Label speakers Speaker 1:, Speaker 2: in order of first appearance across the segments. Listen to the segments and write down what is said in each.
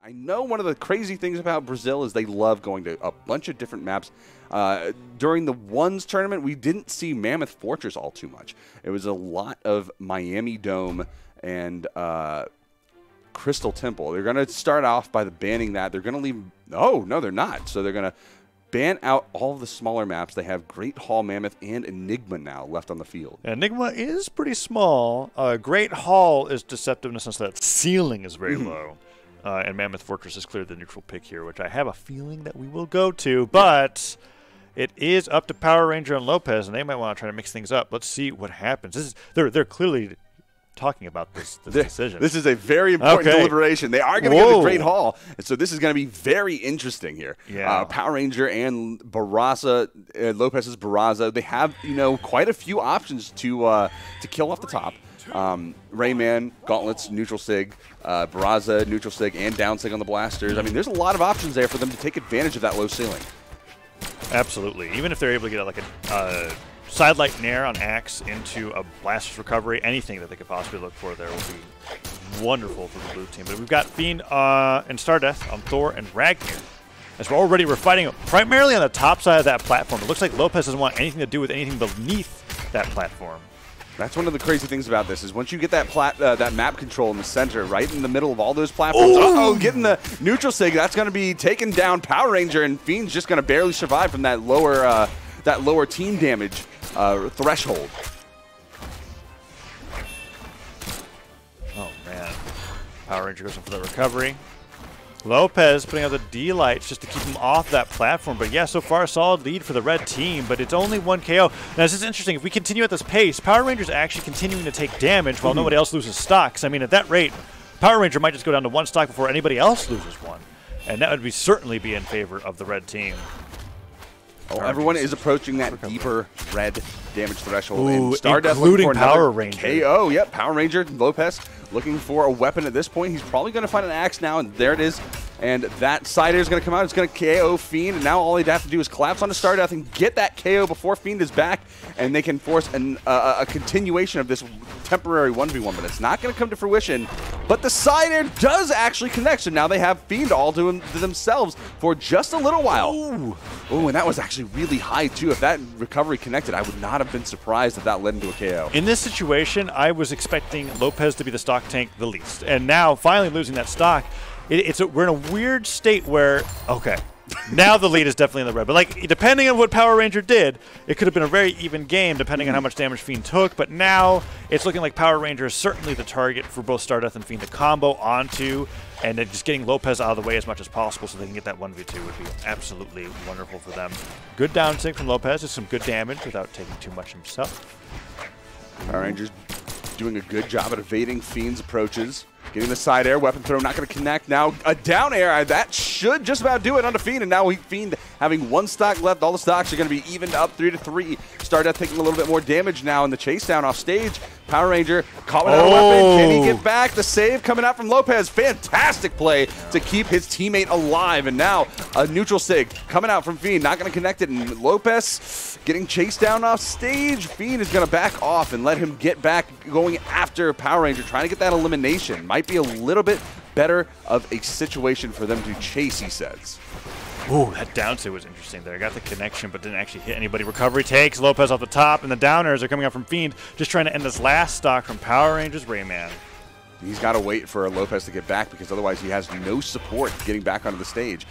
Speaker 1: I know one of the crazy things about Brazil is they love going to a bunch of different maps. During the Ones tournament, we didn't see Mammoth Fortress all too much. It was a lot of Miami Dome and Crystal Temple. They're going to start off by banning that. They're going to leave... Oh, no, they're not. So they're going to ban out all of the smaller maps. They have Great Hall, Mammoth, and Enigma now left on the field.
Speaker 2: Enigma is pretty small. Great Hall is deceptive in the sense that ceiling is very low. And Mammoth Fortress is clearly the neutral pick here, which I have a feeling that we will go to. But it is up to Power Ranger and Lopes, and they might want to try to mix things up. Let's see what happens. They're clearly talking about this decision.
Speaker 1: This is a very important deliberation. They are going to go to Great Hall, and so this is going to be very interesting here.
Speaker 2: Yeah.
Speaker 1: Power Ranger and Barraza, Lopes' Barraza, they have quite a few options to kill off the top. Rayman, Gauntlets, Neutral Sig, Barraza, Neutral Sig, and Down Sig on the Blasters. I mean, there's a lot of options there for them to take advantage of that low ceiling.
Speaker 2: Absolutely. Even if they're able to get like a Sidelight Nair on Axe into a Blaster's Recovery, anything that they could possibly look for there will be wonderful for the blue team. But we've got Fiend and Stardeath on Thor and Ragnar. As we're fighting primarily on the top side of that platform. It looks like Lopes doesn't want anything to do with anything beneath that platform.
Speaker 1: That's one of the crazy things about this is once you get that map control in the center, right in the middle of all those platforms, getting the neutral sig, that's going to be taking down Power Ranger, and Fiend's just going to barely survive from that lower team damage threshold.
Speaker 2: Oh man, Power Ranger goes in for the recovery. Lopes putting out the D-Lights just to keep him off that platform. But yeah, so far a solid lead for the red team, but it's only one KO. Now this is interesting. If we continue at this pace, Power Ranger's actually continuing to take damage while nobody else loses stocks. I mean, at that rate, Power Ranger might just go down to one stock before anybody else loses one. And that would certainly be in favor of the red team.
Speaker 1: Everyone is approaching that deeper red damage threshold.
Speaker 2: Ooh,
Speaker 1: and Stardeath
Speaker 2: including Power Ranger.
Speaker 1: KO, yep, Power Ranger, Lopes looking for a weapon at this point. He's probably going to find an axe now, and there it is. And that side air is going to come out. It's going to KO Fiend, and now all he'd have to do is collapse onto Stardeath and get that KO before Fiend is back, and they can force a continuation of this temporary 1v1, but it's not going to come to fruition. But the side air does actually connect, so now they have Fiend all to themselves for just a little while. Ooh, and that was actually really high, too. If that recovery connected, I would not have been surprised if that led into a KO.
Speaker 2: In this situation, I was expecting Lopes to be the stock tank the least, and now finally losing that stock, we're in a weird state where, now the lead is definitely in the red. But like, depending on what Power Ranger did, it could have been a very even game depending on how much damage Fiend took. But now it's looking like Power Ranger is certainly the target for both Stardeath and Fiend to combo onto, and then just getting Lopes out of the way as much as possible so they can get that 1v2 would be absolutely wonderful for them. Good down sync from Lopes is some good damage without taking too much himself.
Speaker 1: Power Rangers doing a good job at evading Fiend's approaches. Getting the side air, weapon throw not going to connect. Now a down air, that should just about do it onto Fiend, and now Fiend having one stock left. All the stocks are going to be evened up 3-3. Stardeath taking a little bit more damage now in the chase down off stage. Power Ranger caught with a weapon. Can he get back? The save coming out from Lopes. Fantastic play to keep his teammate alive. And now a neutral sig coming out from Fiend. Not going to connect it. And Lopes getting chased down off stage. Fiend is going to back off and let him get back going after Power Ranger, trying to get that elimination. Might be a little bit better of a situation for them to chase, he says.
Speaker 2: Ooh, that down sig was interesting there. Got the connection, but didn't actually hit anybody. Recovery takes Lopes off the top, and the downers are coming out from Fiend, just trying to end this last stock from Power Rangers Rayman.
Speaker 1: He's got to wait for Lopes to get back because otherwise he has no support getting back onto the stage.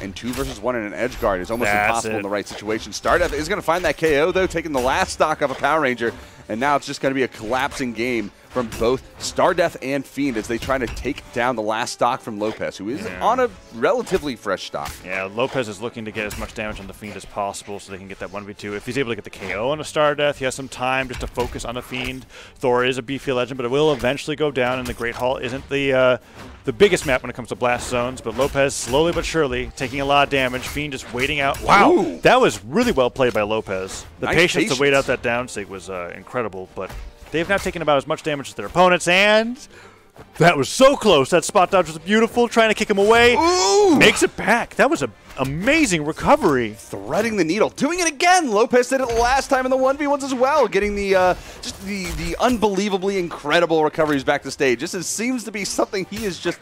Speaker 1: And 2 versus 1 in an edge guard is almost impossible in the right situation. Stardeath is going to find that KO, though, taking the last stock of a Power Ranger. And now it's just going to be a collapsing game from both Stardeath and Fiend as they try to take down the last stock from Lopes, who is on a relatively fresh stock. Yeah,
Speaker 2: Lopes is looking to get as much damage on the Fiend as possible so they can get that 1v2. If he's able to get the KO on a Stardeath, he has some time just to focus on the Fiend. Thor is a beefy legend, but it will eventually go down, and the Great Hall isn't the biggest map when it comes to blast zones, but Lopes slowly but surely taking a lot of damage. Fiend just waiting out. Wow, that was really well played by Lopes. The patience to wait out that down sig was incredible, but they've now taken about as much damage as their opponents, and that was so close. That spot dodge was beautiful, trying to kick him away. Makes it back. That was a amazing recovery.
Speaker 1: Threading the needle, doing it again. Lopes did it last time in the 1v1s as well, getting the just the unbelievably incredible recoveries back to stage. This seems to be something he is just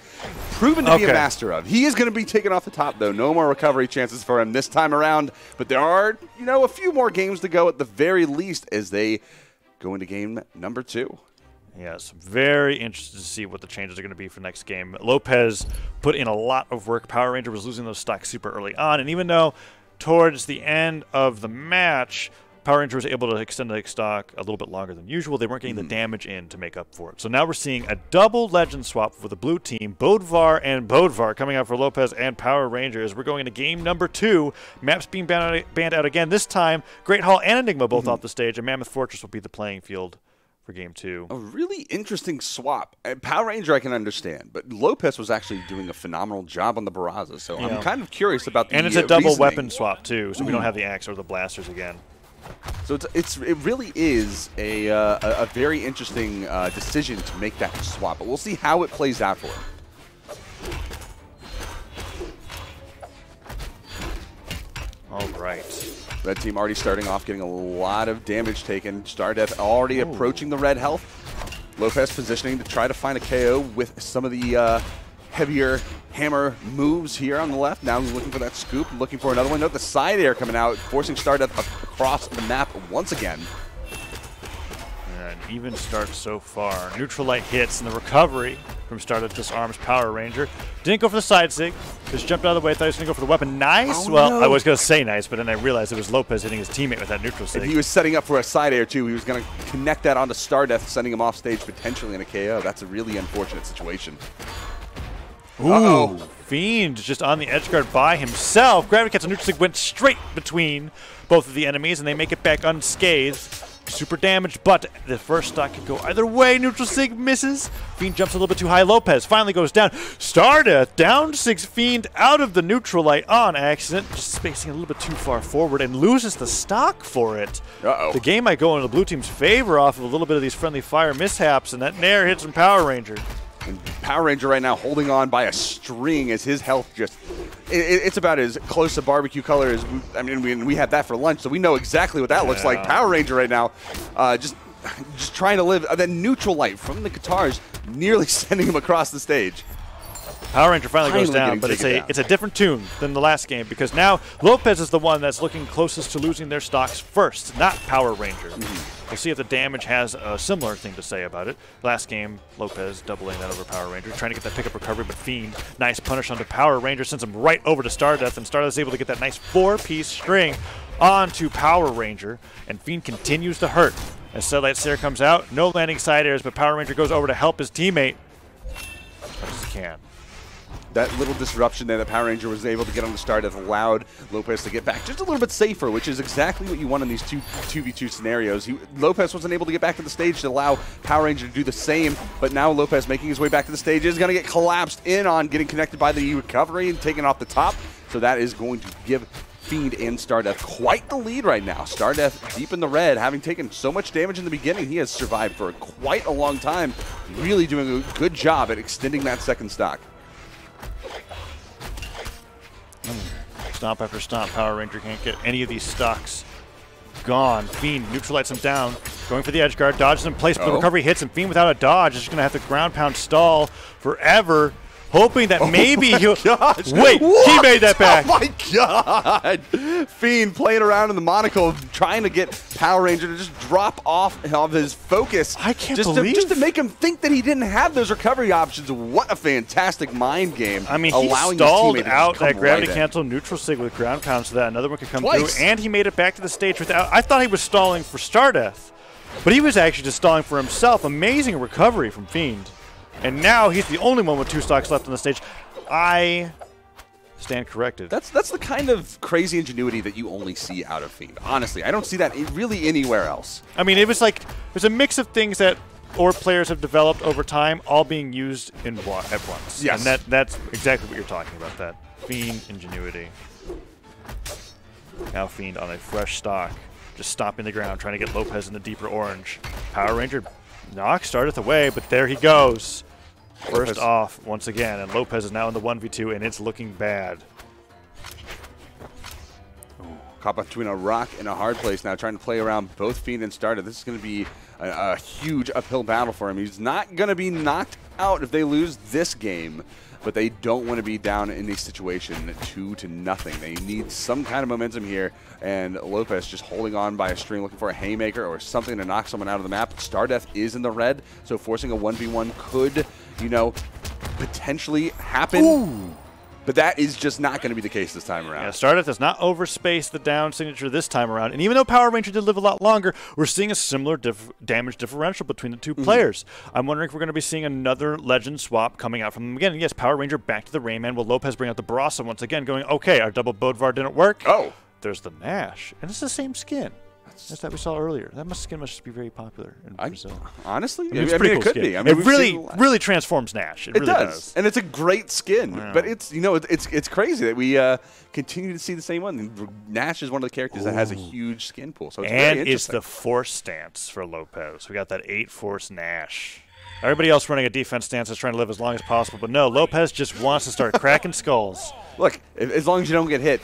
Speaker 1: proven to be a master of. He is going to be taken off the top, though. No more recovery chances for him this time around, but there are, you know, a few more games to go at the very least as they go into game number 2.
Speaker 2: Yes, very interested to see what the changes are going to be for next game. Lopes put in a lot of work. Power Ranger was losing those stocks super early on, and even though towards the end of the match, Power Ranger was able to extend the stock a little bit longer than usual, they weren't getting the damage in to make up for it. So now we're seeing a double legend swap for the blue team, Bodvar and Bodvar coming out for Lopes and Power Ranger as we're going into game number 2. Maps being banned out again. This time, Great Hall and Enigma both off the stage, and Mammoth Fortress will be the playing field for game 2.
Speaker 1: A really interesting swap. Power Ranger I can understand, but Lopes was actually doing a phenomenal job on the Barraza, so I'm kind of curious about the
Speaker 2: And it's a double
Speaker 1: reasoning.
Speaker 2: weapon swap too, so we don't have the axe or the blasters again.
Speaker 1: So it really is a very interesting decision to make that swap, but we'll see how it plays out for him.
Speaker 2: All right.
Speaker 1: Red team already starting off, getting a lot of damage taken. Stardeath already approaching the red health. Lopes positioning to try to find a KO with some of the heavier hammer moves here on the left. Now he's looking for that scoop, looking for another one. Note the side air coming out, forcing Stardeath across the map once again.
Speaker 2: An even start so far. Neutral light hits and the recovery from Stardeath disarms Power Ranger. Didn't go for the side sig. Just jumped out of the way. Thought he was going to go for the weapon. Nice. I was going to say nice, but then I realized it was Lopes hitting his teammate with that neutral sig.
Speaker 1: And he was setting up for a side air too. He was going to connect that onto Stardeath, sending him off stage potentially in a KO. That's a really unfortunate situation.
Speaker 2: Ooh, Fiend just on the edge guard by himself. Gravity Cat's neutral sig went straight between both of the enemies, and they make it back unscathed. Super damaged, but the first stock could go either way. Neutral sig misses. Fiend jumps a little bit too high. Lopes finally goes down. Stardeath down 6. Fiend out of the neutral light on accident, just spacing a little bit too far forward and loses the stock for it. The game might go in the blue team's favor off of a little bit of these friendly fire mishaps, and that nair hits from Power Ranger.
Speaker 1: And Power Ranger right now holding on by a string as his health just, it's about as close to barbecue color as, I mean, we had that for lunch, so we know exactly what that looks like. Power Ranger right now just trying to live. Then neutral light from the guitars nearly sending him across the stage.
Speaker 2: Power Ranger finally goes down, but it's a different tune than the last game because now Lopes is the one that's looking closest to losing their stocks first, not Power Ranger. We'll see if the damage has a similar thing to say about it. Last game, Lopes doubling that over Power Ranger, trying to get that pickup recovery, but Fiend, nice punish onto Power Ranger, sends him right over to Stardeath, and Stardeath is able to get that nice 4-piece string onto Power Ranger, and Fiend continues to hurt. As Satellite Stare comes out, no landing side airs, but Power Ranger goes over to help his teammate as much as he can.
Speaker 1: That little disruption there that Power Ranger was able to get on the Stardeath allowed Lopes to get back just a little bit safer, which is exactly what you want in these 2v2 scenarios. Lopes wasn't able to get back to the stage to allow Power Ranger to do the same, but now Lopes making his way back to the stage is going to get collapsed in on, getting connected by the recovery and taken off the top. So that is going to give Fiend and Stardeath quite the lead right now. Stardeath deep in the red, having taken so much damage in the beginning, he has survived for quite a long time, really doing a good job at extending that second stock.
Speaker 2: Stomp after stomp. Power Ranger can't get any of these stocks gone. Fiend neutralizes him down. Going for the edge guard. Dodges in place, but the recovery hits him. Fiend without a dodge is just going to have to ground pound stall forever, hoping that maybe he'll... Wait, what? He made that back.
Speaker 1: Oh my god! Fiend playing around in the monocle, trying to get Power Ranger to just drop off of his focus.
Speaker 2: I can't believe...
Speaker 1: Just to make him think that he didn't have those recovery options. What a fantastic mind game.
Speaker 2: I mean, he stalled out that gravity cancel neutral sig with ground pound so that another one could come through, and he made it back to the stage without... I thought he was stalling for Stardeath, but he was actually just stalling for himself. Amazing recovery from Fiend. And now he's the only one with 2 stocks left on the stage. I stand corrected.
Speaker 1: That's the kind of crazy ingenuity that you only see out of Fiend. Honestly, I don't see that really anywhere else.
Speaker 2: I mean, it was a mix of things that Orb players have developed over time, all being used at once.
Speaker 1: Yes.
Speaker 2: And that's exactly what you're talking about, that Fiend ingenuity. Now Fiend on a fresh stock, just stomping the ground, trying to get Lopes in the deeper orange. Power Ranger knocks Stardeath away, but there he goes. First off once again, and Lopes is now in the 1v2, and it's looking bad.
Speaker 1: caught between a rock and a hard place now, trying to play around both Fiend and Stardeath. This is going to be a huge uphill battle for him. He's not going to be knocked out if they lose this game, but they don't want to be down in a situation 2-0. They need some kind of momentum here, and Lopes just holding on by a string, looking for a haymaker or something to knock someone out of the map. Stardeath is in the red, so forcing a 1v1 could, you know, potentially happen.
Speaker 2: Ooh.
Speaker 1: But that is just not going to be the case this time around.
Speaker 2: Yeah, Stardeath does not overspace the down signature this time around. And even though Power Ranger did live a lot longer, we're seeing a similar damage differential between the two players. I'm wondering if we're going to be seeing another legend swap coming out from them again. And yes, Power Ranger back to the Rayman. Will Lopes bring out the Brawlhalla once again, going, okay, our double Bodvar didn't work.
Speaker 1: Oh.
Speaker 2: There's the Nash. And it's the same skin as that we saw earlier. That skin must just be very popular in Brazil.
Speaker 1: Honestly,
Speaker 2: I mean, it could be. I mean, it really transforms Nash. It really does.
Speaker 1: And it's a great skin. Yeah. But it's, you know, it's crazy that we continue to see the same one. Nash is one of the characters that has a huge skin pool. So it's very interesting.
Speaker 2: And it's the force stance for Lopes. We got that 8-force Nash. Everybody else running a defense stance is trying to live as long as possible. But no, Lopes just wants to start cracking skulls.
Speaker 1: Look, as long as you don't get hit,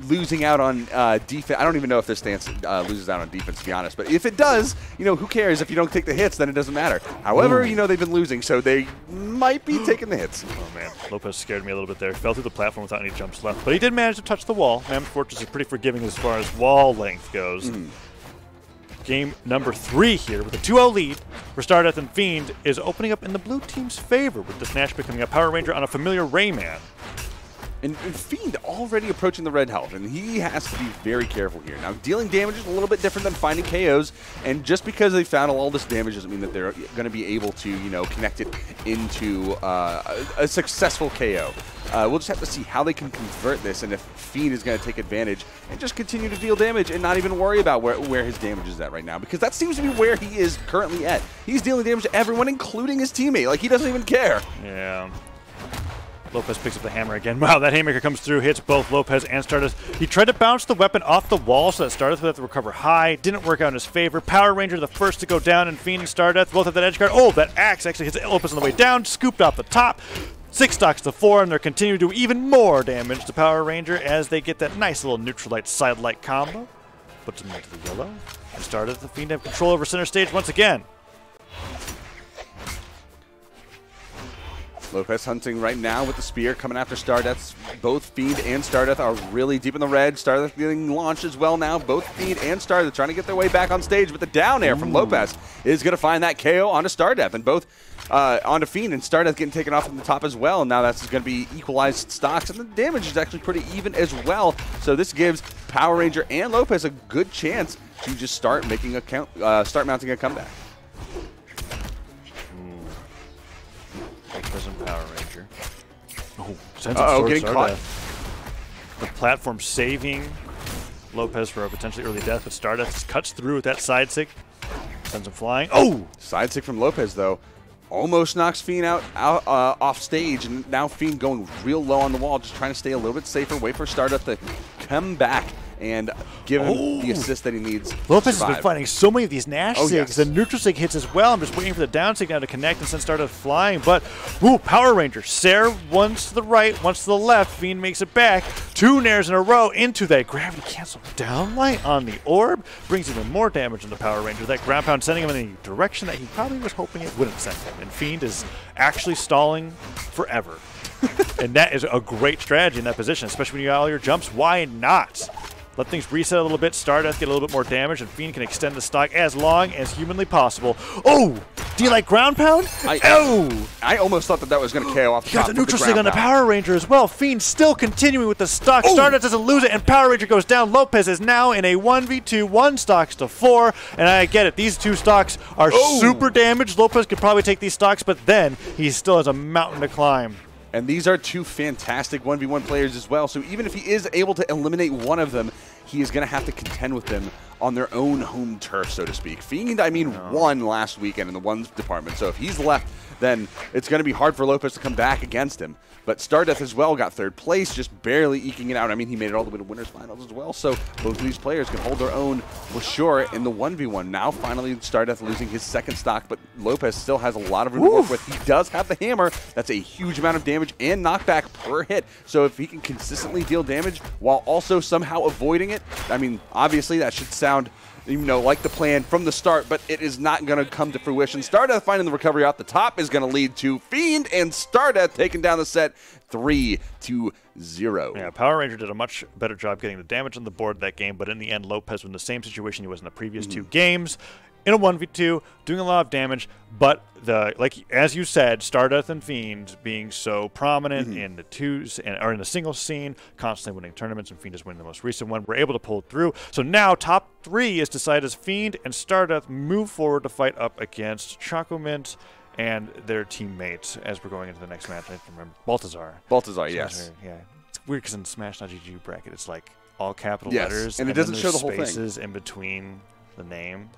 Speaker 1: losing out on defense. I don't even know if this stance loses out on defense, to be honest. But if it does, you know, who cares? If you don't take the hits, then it doesn't matter. However, you know, they've been losing, so they might be taking the hits.
Speaker 2: Oh, man. Lopes scared me a little bit there. He fell through the platform without any jumps left. But he did manage to touch the wall. Mammoth Fortress is pretty forgiving as far as wall length goes. Game number 3 here with a 2-0 lead for Stardeath, and Fiend is opening up in the blue team's favor with this Nash becoming a Power Ranger on a familiar Rayman.
Speaker 1: And Fiend already approaching the red health, and he has to be very careful here. Now, dealing damage is a little bit different than finding KOs, and just because they found all this damage doesn't mean that they're going to be able to, you know, connect it into a successful KO. We'll just have to see how they can convert this, and if Fiend is going to take advantage and just continue to deal damage and not even worry about where his damage is at right now, because that seems to be where he is currently at. He's dealing damage to everyone, including his teammate. Like, he doesn't even care.
Speaker 2: Yeah. Lopes picks up the hammer again. Wow, that haymaker comes through, hits both Lopes and Stardeath. He tried to bounce the weapon off the wall so that Stardeath would have to recover high. Didn't work out in his favor. Power Ranger the first to go down, and Fiend and Stardeath both have that edge guard. Oh, that axe actually hits Lopes on the way down, scooped off the top. 6 stocks to 4, and they're continuing to do even more damage to Power Ranger as they get that nice little Neutralite Sidelight combo. Puts him into the yellow. And Stardeath, the Fiend have control over center stage once again.
Speaker 1: Lopes hunting right now with the spear, coming after Stardeath. Both Fiend and Stardeath are really deep in the red. Stardeath getting launched as well now. Both Fiend and Stardeath trying to get their way back on stage, but the down air from Lopes is going to find that KO onto Stardeath, and both onto Fiend, and Stardeath getting taken off from the top as well. And now that's going to be equalized stocks, and the damage is actually pretty even as well. So this gives Power Ranger and Lopes a good chance to just start making start mounting a comeback.
Speaker 2: Present Power Ranger. Oh,
Speaker 1: getting caught.
Speaker 2: The platform saving Lopes for a potentially early death, but Stardeath cuts through with that side sig. Sends him flying. Oh!
Speaker 1: Side sig from Lopes, though. Almost knocks Fiend out off stage, and now Fiend going real low on the wall, just trying to stay a little bit safer, wait for Stardeath to come back and give him the assist that he needs.
Speaker 2: Lopes has been finding so many of these Nash sigs. The neutral sig hits as well. I'm just waiting for the down sig now to connect and send Stardeath flying. But, ooh, Power Ranger. Sarah once to the right, once to the left. Fiend makes it back. 2 nairs in a row into that gravity cancel down light on the orb. Brings even more damage into Power Ranger. That ground pound sending him in the direction that he probably was hoping it wouldn't send him. And Fiend is actually stalling forever. And that is a great strategy in that position, especially when you got all your jumps. Why not? Let things reset a little bit. Stardeath get a little bit more damage, and Fiend can extend the stock as long as humanly possible. Oh! Do you like ground pound?
Speaker 1: I almost thought that was going to KO off the top.
Speaker 2: Got the neutral sig on the Power Ranger as well. Fiend still continuing with the stock. Stardeath doesn't lose it, and Power Ranger goes down. Lopes is now in a 1v2, 1 stocks to 4. And I get it. These 2 stocks are super damaged. Lopes could probably take these stocks, but then he still has a mountain to climb.
Speaker 1: And these are 2 fantastic 1v1 players as well. So even if he is able to eliminate one of them, he is going to have to contend with them on their own home turf, so to speak. Fiend, I mean, won last weekend in the ones department. So if he's left, then it's going to be hard for Lopes to come back against him. But Stardeath as well got third place, just barely eking it out. I mean, he made it all the way to winners finals as well. So both of these players can hold their own for sure in the 1v1. Now finally Stardeath losing his second stock, but Lopes still has a lot of room to work with. He does have the hammer. That's a huge amount of damage and knockback per hit. So if he can consistently deal damage while also somehow avoiding it, I mean, obviously that should sound, you know, like the plan from the start, but it is not going to come to fruition. Stardeath finding the recovery out the top is going to lead to Fiend and Stardeath taking down the set 3-0.
Speaker 2: Yeah, Power Ranger did a much better job getting the damage on the board that game, but in the end, Lopes was in the same situation he was in the previous 2 games. In a 1v2, doing a lot of damage, but like as you said, Stardeath and Fiend being so prominent in the twos or in the singles scene, constantly winning tournaments, and Fiend is winning the most recent one. We're able to pull through. So now top 3 is decided as Fiend and Stardeath move forward to fight up against Choco Mint and their teammates as we're going into the next match. I don't remember. Baltazar,
Speaker 1: yes.
Speaker 2: Yeah, it's weird because in the Smash.gg bracket, it's like all capital
Speaker 1: Yes,
Speaker 2: letters,
Speaker 1: and it doesn't show the whole
Speaker 2: spaces
Speaker 1: thing
Speaker 2: in between the name.